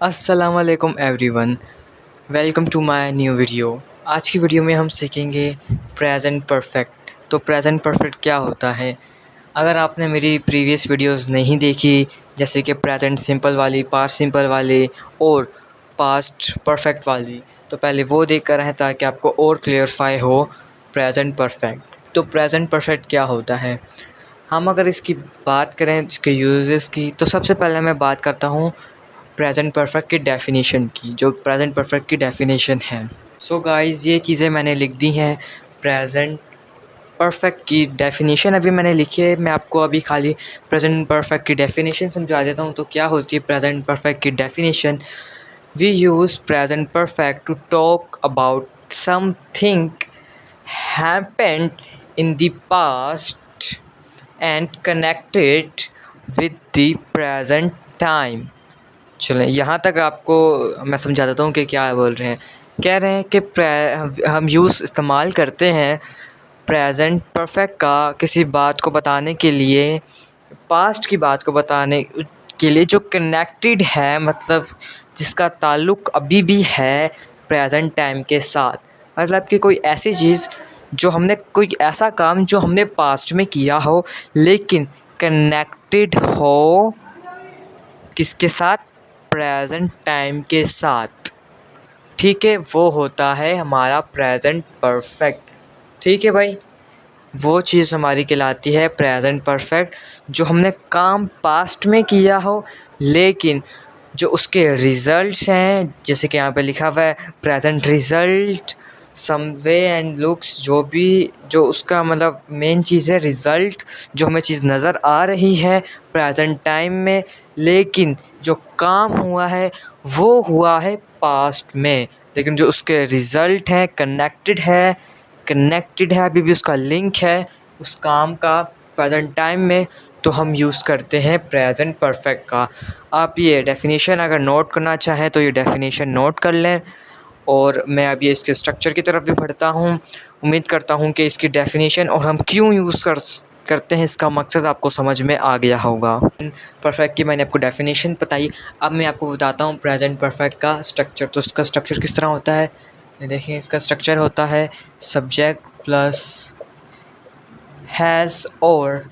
अस्सलामुअलैकुम everyone, welcome to my new video. आज की वीडियो में हम सीखेंगे प्रेजेंट परफेक्ट। तो प्रेजेंट परफेक्ट क्या होता है? अगर आपने मेरी प्रीवियस वीडियोस नहीं देखी, जैसे कि प्रेजेंट सिंपल वाली, पास्ट सिंपल वाली और पास्ट परफेक्ट वाली, तो पहले वो देख कर आएँ ताकि आपको और क्लियरफाई हो प्रेजेंट परफेक्ट। तो प्रेजेंट परफेक्ट क्या होता है? हम अगर इसकी बात करें, इसके यूजेस की, तो सबसे पहले मैं बात करता हूँ प्रेजेंट परफेक्ट की डेफ़िनेशन की, जो प्रेजेंट परफेक्ट की डेफ़िनेशन है। सो गाइस, ये चीज़ें मैंने लिख दी हैं। प्रेजेंट परफेक्ट की डेफ़िनेशन अभी मैंने लिखी है। मैं आपको अभी खाली प्रेजेंट परफेक्ट की डेफ़िनेशन समझा देता हूँ। तो क्या होती है प्रेजेंट परफेक्ट की definition? We use present perfect to talk about something happened in the past and connected with the present time. चलें, यहाँ तक आपको मैं समझा देता हूँ कि क्या बोल रहे हैं। कह रहे हैं कि हम इस्तेमाल करते हैं प्रेजेंट परफेक्ट का किसी बात को बताने के लिए, पास्ट की बात को बताने के लिए जो कनेक्टेड है, मतलब जिसका ताल्लुक़ अभी भी है प्रेजेंट टाइम के साथ। मतलब कि कोई ऐसी चीज़ जो हमने, कोई ऐसा काम जो हमने पास्ट में किया हो लेकिन कनेक्टेड हो किसके साथ? प्रेजेंट टाइम के साथ। ठीक है, वो होता है हमारा प्रेजेंट परफेक्ट। ठीक है भाई, वो चीज़ हमारी कहलाती है प्रेजेंट परफेक्ट, जो हमने काम पास्ट में किया हो लेकिन जो उसके रिज़ल्ट्स हैं, जैसे कि यहाँ पे लिखा हुआ है present result some way and looks, जो भी जो उसका मतलब मेन चीज़ है रिज़ल्ट, जो हमें चीज़ नज़र आ रही है प्रेजेंट टाइम में, लेकिन जो काम हुआ है वो हुआ है पास्ट में, लेकिन जो उसके रिज़ल्ट हैं कनेक्टेड है, अभी भी उसका लिंक है उस काम का प्रेजेंट टाइम में, तो हम यूज़ करते हैं प्रेजेंट परफेक्ट का। आप ये डेफ़िनेशन अगर नोट करना चाहें तो ये डेफ़िनेशन नोट कर लें। और मैं अभी इसके स्ट्रक्चर की तरफ भी बढ़ता हूँ। उम्मीद करता हूँ कि इसकी डेफ़िनेशन और हम क्यों यूज़ करते हैं, इसका मकसद आपको समझ में आ गया होगा। परफेक्ट की मैंने आपको डेफ़िनेशन बताई। अब मैं आपको बताता हूँ प्रेजेंट परफेक्ट का स्ट्रक्चर। तो इसका स्ट्रक्चर किस तरह होता है, ये देखिए। इसका स्ट्रक्चर होता है सब्जेक्ट प्लस हैज़ और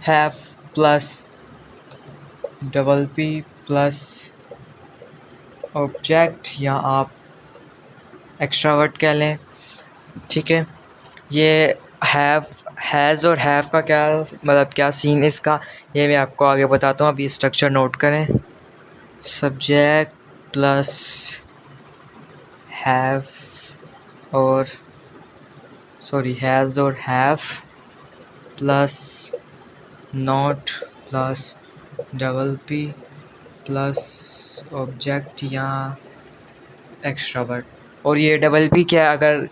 have plus double P plus object, या आप एक्स्ट्रा वर्ड कह लें। ठीक है, ये हैव, हैज़ और हैव का क्या मतलब, क्या सीन है इसका, ये मैं आपको आगे बताता हूँ। अभी स्ट्रक्चर नोट करें। सब्जेक्ट प्लस हैव और हैज़ और have plus not plus double P plus object या एक्स्ट्रा वर्ड। और ये डबल पी क्या है, अगर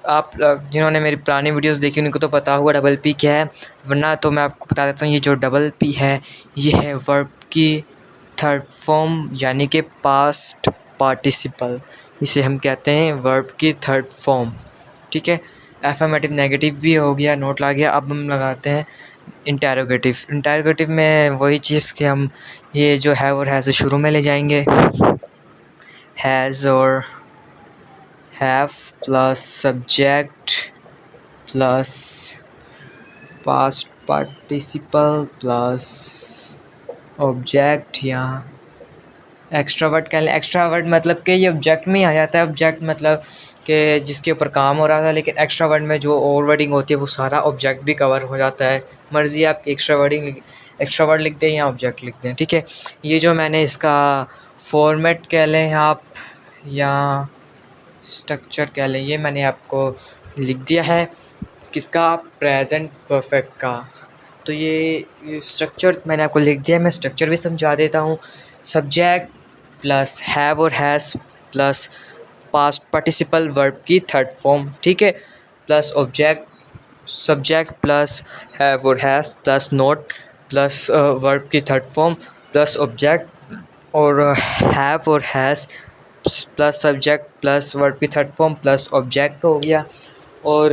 आप जिन्होंने मेरी पुरानी वीडियोस देखी उनको तो पता होगा डबल पी क्या है, वरना तो मैं आपको बता देता हूँ। ये जो डबल पी है ये है वर्ब की थर्ड फॉर्म, यानी कि पास्ट पार्टिसिपल। इसे हम कहते हैं वर्ब की थर्ड फॉर्म। ठीक है, एफर्मेटिव नेगेटिव भी हो गया, नोट ला गया। अब हम लगाते हैं इंटेरोगेटिव। इंटेरोगेटिव में वही चीज़ कि हम ये जो है और है से शुरू में ले जाएंगे। हैज़ और have plus subject plus past participle plus object या एक्स्ट्रा वर्ड कह लें। एक्स्ट्रा वर्ड मतलब कि ये ऑब्जेक्ट में ही आ जाता है। ऑब्जेक्ट मतलब कि जिसके ऊपर काम हो रहा था, लेकिन एक्स्ट्रा वर्ड में जो और वर्डिंग होती है वो सारा ऑब्जेक्ट भी कवर हो जाता है। मर्ज़ी आपकी एक्स्ट्रा वर्ड लिख दें या ऑब्जेक्ट लिख दें। ठीक है, ये जो मैंने इसका फॉर्मेट कह लें आप, या स्ट्रक्चर कह लें, ये मैंने आपको लिख दिया है किसका? प्रेजेंट परफेक्ट का। तो ये स्ट्रक्चर मैंने आपको लिख दिया है। मैं स्ट्रक्चर भी समझा देता हूँ। सब्जेक्ट प्लस हैव और has plus past participle verb की थर्ड फॉर्म। ठीक है, plus object, subject plus have और has plus not plus verb की थर्ड फॉर्म प्लस ऑब्जेक्ट, और हैव और has plus subject plus verb की थर्ड फॉर्म प्लस ऑब्जेक्ट हो गया। और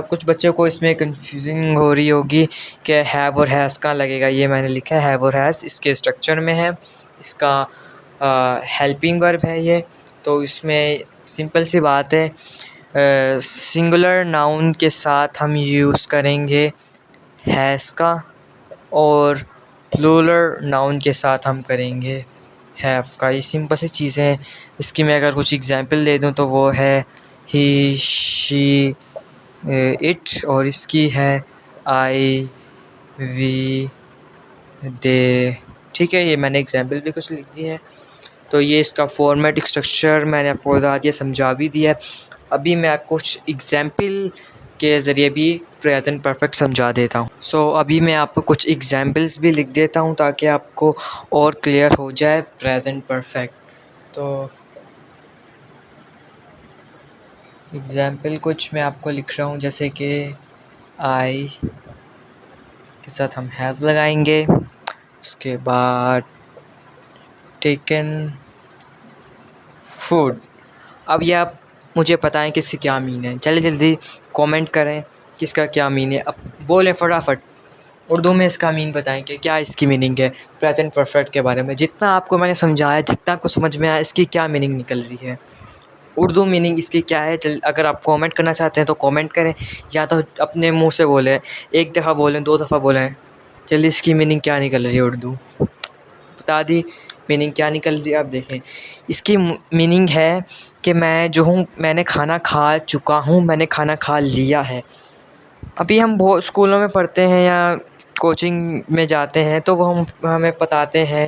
कुछ बच्चों को इसमें कंफ्यूजिंग हो रही होगी कि हैव और हैज़ कहाँ लगेगा। ये मैंने लिखा है हैव और हैज़ इसके स्ट्रक्चर में है। इसका हेल्पिंग वर्ब है ये। तो इसमें सिंपल सी बात है, सिंगुलर नाउन के साथ हम यूज़ करेंगे हैज़ का, और प्लूरल नाउन के साथ हम करेंगे हैव का। ये सिंपल सी चीज़ें हैं। इसकी मैं अगर कुछ एग्जांपल दे दूँ तो वो है ही, शी, इट, और इसकी है आई, वी, दे। ठीक है, ये मैंने एग्जांपल भी कुछ लिख दिए हैं। तो ये इसका फॉर्मेट स्ट्रक्चर मैंने आपको बता दिया, समझा भी दिया है। अभी मैं आपको कुछ एग्जांपल के ज़रिए भी प्रेजेंट परफेक्ट समझा देता हूँ। अभी मैं आपको कुछ एग्जांपल्स भी लिख देता हूँ ताकि आपको और क्लियर हो जाए प्रेजेंट परफेक्ट। तो एग्जांपल कुछ मैं आपको लिख रहा हूँ, जैसे कि आई के साथ हम हैव लगाएंगे, उसके बाद टेकन फूड। अब ये आप मुझे बताएं कि इसकी क्या मीन है, जल्दी जल्दी कमेंट करें कि इसका क्या मीन है। अब बोलें फटाफट, उर्दू में इसका मीन बताएं कि क्या इसकी मीनिंग है प्रेजेंट परफेक्ट के बारे में। जितना आपको मैंने समझाया, जितना आपको समझ में आया, इसकी क्या मीनिंग निकल रही है, उर्दू मीनिंग इसकी क्या है। अगर आप कमेंट करना चाहते हैं तो कमेंट करें, या तो अपने मुंह से बोलें, एक दफ़ा बोलें, 2 दफ़ा बोलें। चलिए, इसकी मीनिंग क्या निकल रही है, उर्दू बता दी। मीनिंग क्या निकल रही है आप देखें। इसकी मीनिंग है कि मैं जो हूँ, मैंने खाना खा चुका हूँ, मैंने खाना खा लिया है। अभी हम बहुत स्कूलों में पढ़ते हैं या कोचिंग में जाते हैं तो वो हमें बताते हैं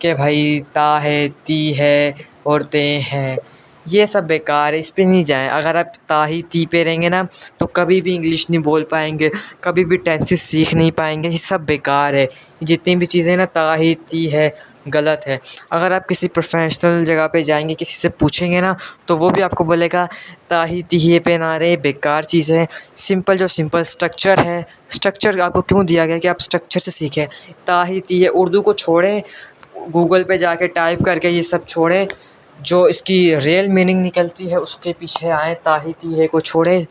कि भाई ता है, ती है और ते हैं। ये सब बेकार है, इस पे नहीं जाएं। अगर आप ता ही ती पे रहेंगे ना तो कभी भी इंग्लिश नहीं बोल पाएंगे, कभी भी टेंसेस सीख नहीं पाएंगे। ये सब बेकार है। जितनी भी चीज़ें ना ता ही ती है, गलत है। अगर आप किसी प्रोफेशनल जगह पे जाएंगे, किसी से पूछेंगे ना तो वो भी आपको बोलेगा ता ही ती पे ना रहे, बेकार चीज़ है। सिंपल जो सिंपल स्ट्रक्चर है, स्ट्रक्चर आपको क्यों दिया गया कि आप स्ट्रक्चर से सीखें। ता ही ती है, उर्दू को छोड़ें, गूगल पे जाके टाइप करके ये सब छोड़ें, जो इसकी रियल मीनिंग निकलती है उसके पीछे आएँ। ता ही ती है को छोड़ें,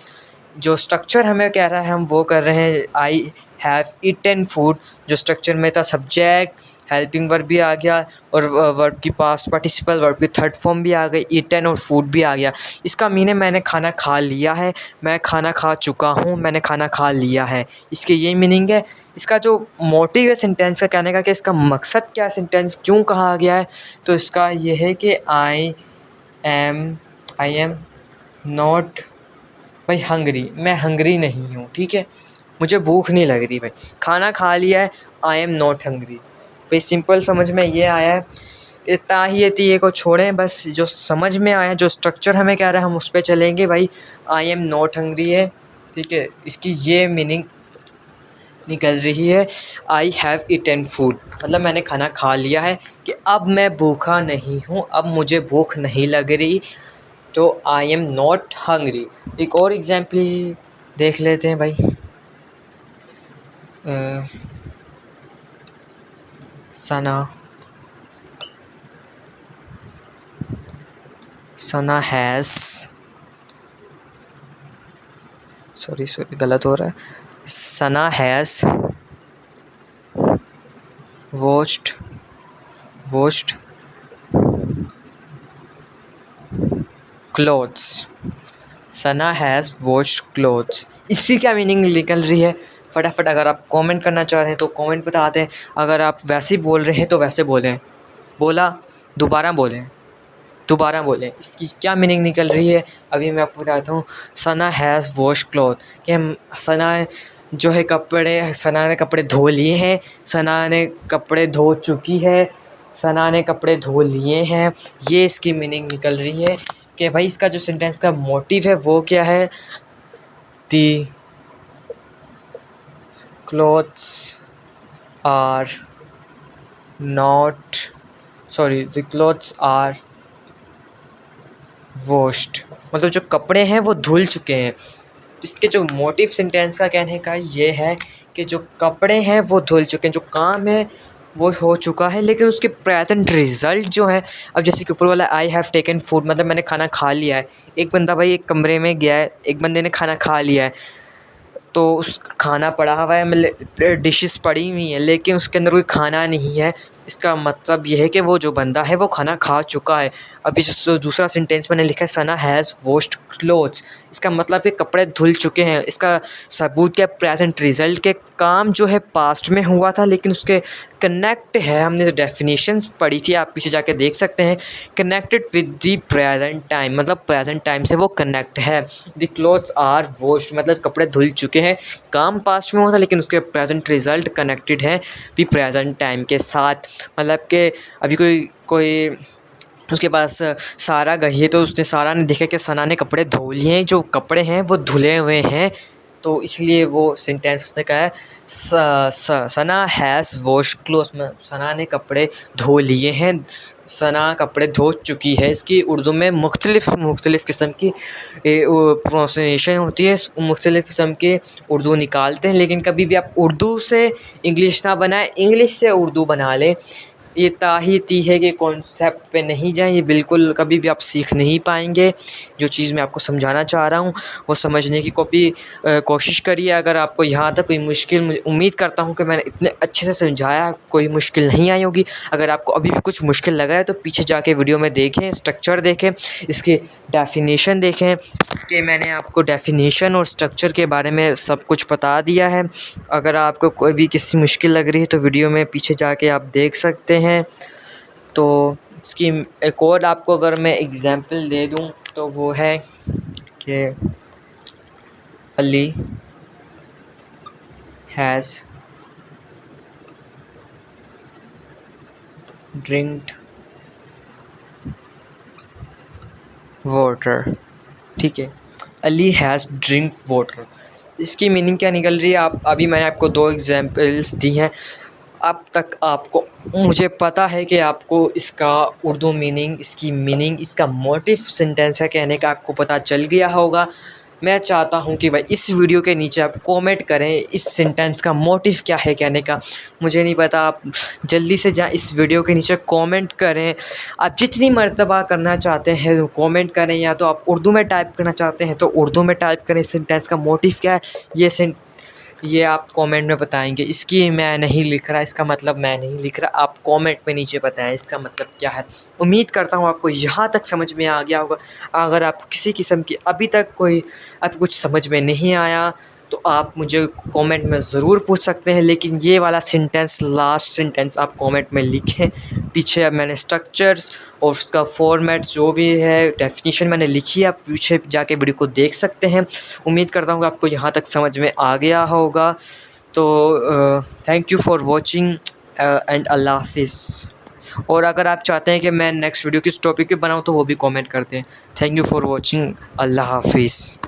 जो स्ट्रक्चर हमें कह रहा है हम वो कर रहे हैं। आई हैव ईटन फूड, जो स्ट्रक्चर में था सब्जेक्ट, हेल्पिंग वर्ब भी आ गया और वर्ब की पास्ट पार्टिसिपल, वर्ब की थर्ड फॉर्म भी आ गई, ईटन और फूड भी आ गया। इसका मीन है मैंने खाना खा लिया है, मैं खाना खा चुका हूँ, मैंने खाना खा लिया है। इसके ये मीनिंग है। इसका जो मोटिव है सेंटेंस का कहने का, कि इसका मकसद क्या है, सेंटेंस क्यों कहा गया है, तो इसका ये है कि आई एम नॉट भाई हंगरी, मैं हंगरी नहीं हूँ। ठीक है, मुझे भूख नहीं लग रही भाई, खाना खा लिया है, आई एम नॉट हंगरी। भाई सिंपल समझ में ये आया है। इतना ही ये तीये को छोड़ें, बस जो समझ में आया, जो स्ट्रक्चर हमें कह रहा है हम उस पर चलेंगे। भाई आई एम नॉट हंगरी है, ठीक है, इसकी ये मीनिंग निकल रही है आई हैव ईटन फूड, मतलब मैंने खाना खा लिया है, कि अब मैं भूखा नहीं हूँ, अब मुझे भूख नहीं लग रही, तो आई एम नॉट हंगरी। एक और एग्जाम्पल देख लेते हैं भाई। सना हैज़, सॉरी गलत हो रहा है। Sana has washed clothes. Sana has washed clothes, इसकी क्या मीनिंग निकल रही है। फटाफट अगर आप कमेंट करना चाह रहे हैं तो कमेंट बता दें, अगर आप वैसे ही बोल रहे हैं तो वैसे बोलें। बोला, दोबारा बोलें, दोबारा बोलें, इसकी क्या मीनिंग निकल रही है। अभी मैं आपको बताता हूँ। सना हैज़ वॉश क्लॉथ, कि सना जो है कपड़े, सना ने कपड़े धो लिए हैं, सना ने कपड़े धो चुकी है, सना ने कपड़े धो लिए हैं। ये इसकी मीनिंग निकल रही है कि भाई इसका जो सेंटेंस का मोटिव है वो क्या है। The clothes are not, sorry, the clothes are washed, मतलब जो कपड़े हैं वो धुल चुके हैं। इसके जो मोटिव सेंटेंस का कहने का ये है कि जो कपड़े हैं वो धुल चुके हैं, जो काम है वो हो चुका है, लेकिन उसके प्रेजेंट रिज़ल्ट जो है, अब जैसे कि ऊपर वाला आई हैव टेकन फूड, मतलब मैंने खाना खा लिया है। एक बंदा भाई एक कमरे में गया है, एक बंदे ने खाना खा लिया है, तो उस खाना पड़ा हुआ है, मतलब डिशेस पड़ी हुई हैं, लेकिन उसके अंदर कोई खाना नहीं है, इसका मतलब ये है कि वो जो बंदा है वो खाना खा चुका है। अभी जो दूसरा सेंटेंस मैंने लिखा है सना हैज़ वॉश्ड क्लोथ्स, इसका मतलब है कपड़े धुल चुके हैं। इसका सबूत क्या, प्रेजेंट रिजल्ट के काम जो है पास्ट में हुआ था, लेकिन उसके कनेक्ट है, हमने जो डेफिनेशंस पढ़ी थी आप पीछे जाके देख सकते हैं, connected with the present time, मतलब प्रेजेंट टाइम से वो कनेक्ट है। द क्लोथ्स आर वॉश्ड मतलब कपड़े धुल चुके हैं, काम पास्ट में हुआ था लेकिन उसके प्रेजेंट रिजल्ट कनेक्टेड है द प्रेजेंट टाइम के साथ। मतलब कि अभी कोई उसके पास सारा गई है तो उसने सारा ने देखा कि सना ने कपड़े धो लिए हैं, जो कपड़े हैं वो धुले हुए हैं, तो इसलिए वो सेंटेंस उसने कहा है सना हैज़ वॉश क्लोथ्स में सना ने कपड़े धो लिए हैं, सना कपड़े धो चुकी है। इसकी उर्दू में मुख्तलिफ़ किस्म की प्रोनाउंसिएशन होती है, मुख्तलिफ़ किस्म के उर्दू निकालते हैं, लेकिन कभी भी आप उर्दू से इंग्लिश ना बनाएं, इंग्लिश से उर्दू बना लें। ये ताहीती है कि कॉन्सेप्ट पे नहीं जाएं, ये बिल्कुल कभी भी आप सीख नहीं पाएंगे। जो चीज़ मैं आपको समझाना चाह रहा हूँ वो समझने की कोशिश करिए। अगर आपको यहाँ तक कोई मुश्किल, उम्मीद करता हूँ कि मैंने इतने अच्छे से समझाया, कोई मुश्किल नहीं आई होगी। अगर आपको अभी भी कुछ मुश्किल लगा है तो पीछे जाके वीडियो में देखें, स्ट्रक्चर देखें, इसकी डेफिनेशन देखें कि मैंने आपको डेफिनेशन और स्ट्रक्चर के बारे में सब कुछ बता दिया है। अगर आपको कोई भी किसी मुश्किल लग रही है तो वीडियो में पीछे जाके आप देख सकते हैं। तो इसकी एक और आपको अगर मैं एग्ज़ाम्पल दे दूं तो वो है कि अली हैज़ ड्रिंक्ड वाटर। ठीक है, अली हैज़ ड्रिंक वाटर, इसकी मीनिंग क्या निकल रही है? आप अभी मैंने आपको 2 एग्जांपल्स दी हैं, अब तक आपको, मुझे पता है कि आपको इसका उर्दू मीनिंग, इसकी मीनिंग, इसका मोटिव सेंटेंस है कहने का आपको पता चल गया होगा। मैं चाहता हूँ कि भाई इस वीडियो के नीचे आप कमेंट करें इस सेंटेंस का मोटिव क्या है कहने का। मुझे नहीं पता, आप जल्दी से इस वीडियो के नीचे कमेंट करें। आप जितनी मर्तबा करना चाहते हैं तो कमेंट करें, या तो आप उर्दू में टाइप करना चाहते हैं तो उर्दू में टाइप करें इस सेंटेंस का मोटिव क्या है, ये आप कमेंट में बताएंगे। इसकी मैं नहीं लिख रहा, इसका मतलब मैं नहीं लिख रहा, आप कमेंट में नीचे बताएं इसका मतलब क्या है। उम्मीद करता हूँ आपको यहाँ तक समझ में आ गया होगा। अगर आपको किसी किस्म की अभी तक कोई आपको कुछ समझ में नहीं आया तो आप मुझे कमेंट में ज़रूर पूछ सकते हैं, लेकिन ये वाला सेंटेंस, लास्ट सेंटेंस आप कमेंट में लिखें। पीछे अब मैंने स्ट्रक्चर्स और उसका फॉर्मेट जो भी है, डेफिनेशन मैंने लिखी है, आप पीछे जाके वीडियो को देख सकते हैं। उम्मीद करता हूँ कि आपको यहाँ तक समझ में आ गया होगा। तो thank you for watching and अल्लाह हाफिज़। और अगर आप चाहते हैं कि मैं नेक्स्ट वीडियो किस टॉपिक पे बनाऊँ तो वो भी कमेंट करते हैं। थैंक यू फॉर वॉचिंग, अल्लाह हाफिज़।